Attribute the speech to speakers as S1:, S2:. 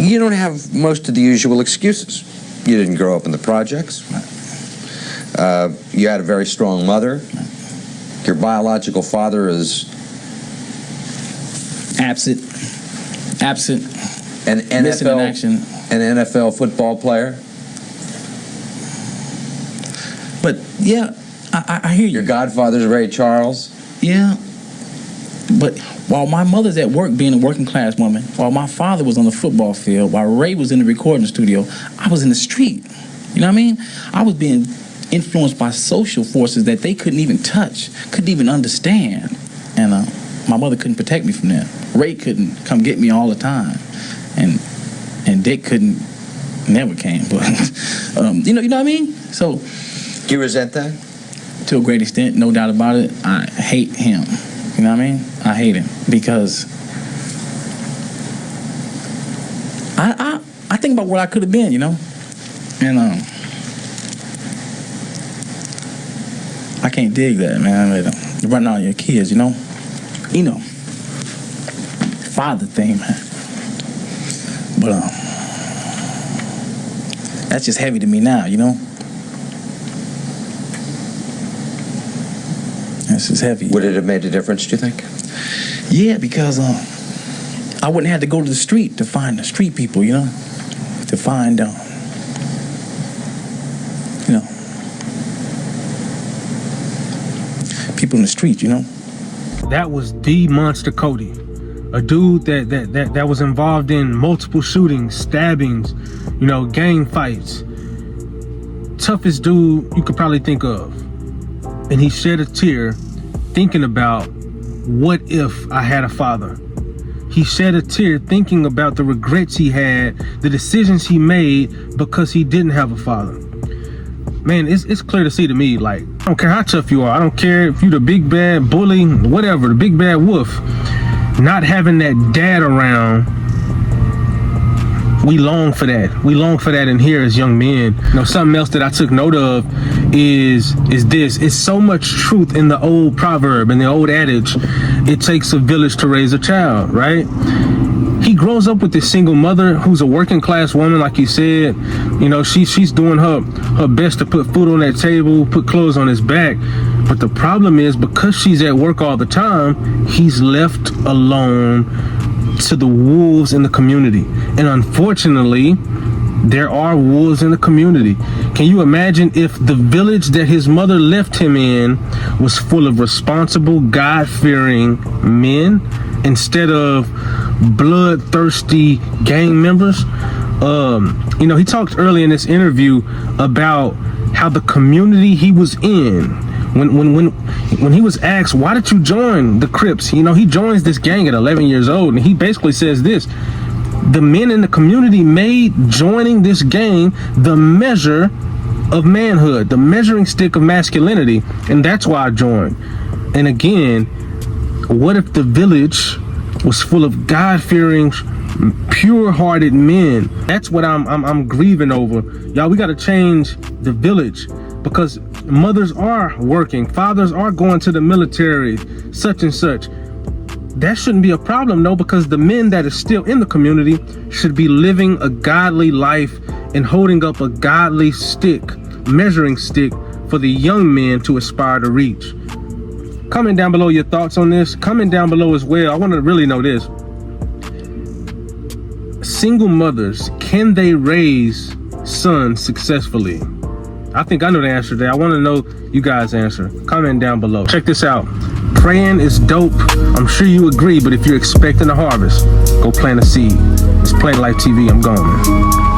S1: You don't have most of the usual excuses. You didn't grow up in the projects. You had a very strong mother. Your biological father is absent. An NFL football player.
S2: But yeah, I hear you.
S1: Your godfather's Ray Charles.
S2: Yeah. But while my mother's at work being a working class woman, while my father was on the football field, while Ray was in the recording studio, I was in the street. You know what I mean? I was being influenced by social forces that they couldn't even touch, couldn't even understand. And my mother couldn't protect me from that. Ray couldn't come get me all the time. And Dick never came. But, you know what I mean? So,
S1: do you resent that?
S2: To a great extent, no doubt about it. I hate him. You know what I mean? I hate him because I think about what I could have been, you know? And I can't dig that, man. You're running out on your kids, you know? You know. Father thing, man. But that's just heavy to me now, you know? That's just heavy.
S1: Would it have made a difference, do you think?
S2: Yeah, because I wouldn't have to go to the street to find the street people, you know? To find, you know, people in the street, you know?
S3: That was the Monster Kody, a dude that was involved in multiple shootings, stabbings, you know, gang fights. Toughest dude you could probably think of. And he shed a tear thinking about, what if I had a father? He shed a tear thinking about the regrets he had, the decisions he made because he didn't have a father. Man, it's clear to see to me, like, I don't care how tough you are. I don't care if you're the big bad bully, whatever, the big bad wolf. Not having that dad around, we long for that. We long for that in here as young men. You know, something else that I took note of is this. It's so much truth in the old proverb and the old adage, it takes a village to raise a child, right? He grows up with this single mother who's a working class woman, like you said. You know, she's doing her best to put food on that table, put clothes on his back. But the problem is, because she's at work all the time, he's left alone to the wolves in the community. And unfortunately, there are wolves in the community. Can you imagine if the village that his mother left him in was full of responsible, God-fearing men instead of bloodthirsty gang members? You know, he talked early in this interview about how the community he was in, when he was asked, why did you join the Crips? You know, he joins this gang at 11 years old, and he basically says this: the men in the community made joining this gang the measure of manhood, the measuring stick of masculinity, and that's why I joined. And again, what if the village was full of God-fearing, pure-hearted men? That's what I'm grieving over. Y'all, we got to change the village, because mothers are working, fathers are going to the military, such and such. That shouldn't be a problem, though, because the men that are still in the community should be living a godly life and holding up a godly stick, measuring stick for the young men to aspire to reach. Comment down below your thoughts on this. Comment down below as well. I want to really know this. Single mothers, can they raise sons successfully? I think I know the answer to that. I want to know you guys' answer. Comment down below. Check this out. Praying is dope. I'm sure you agree, but if you're expecting a harvest, go plant a seed. It's Plain Life TV. I'm gone, man.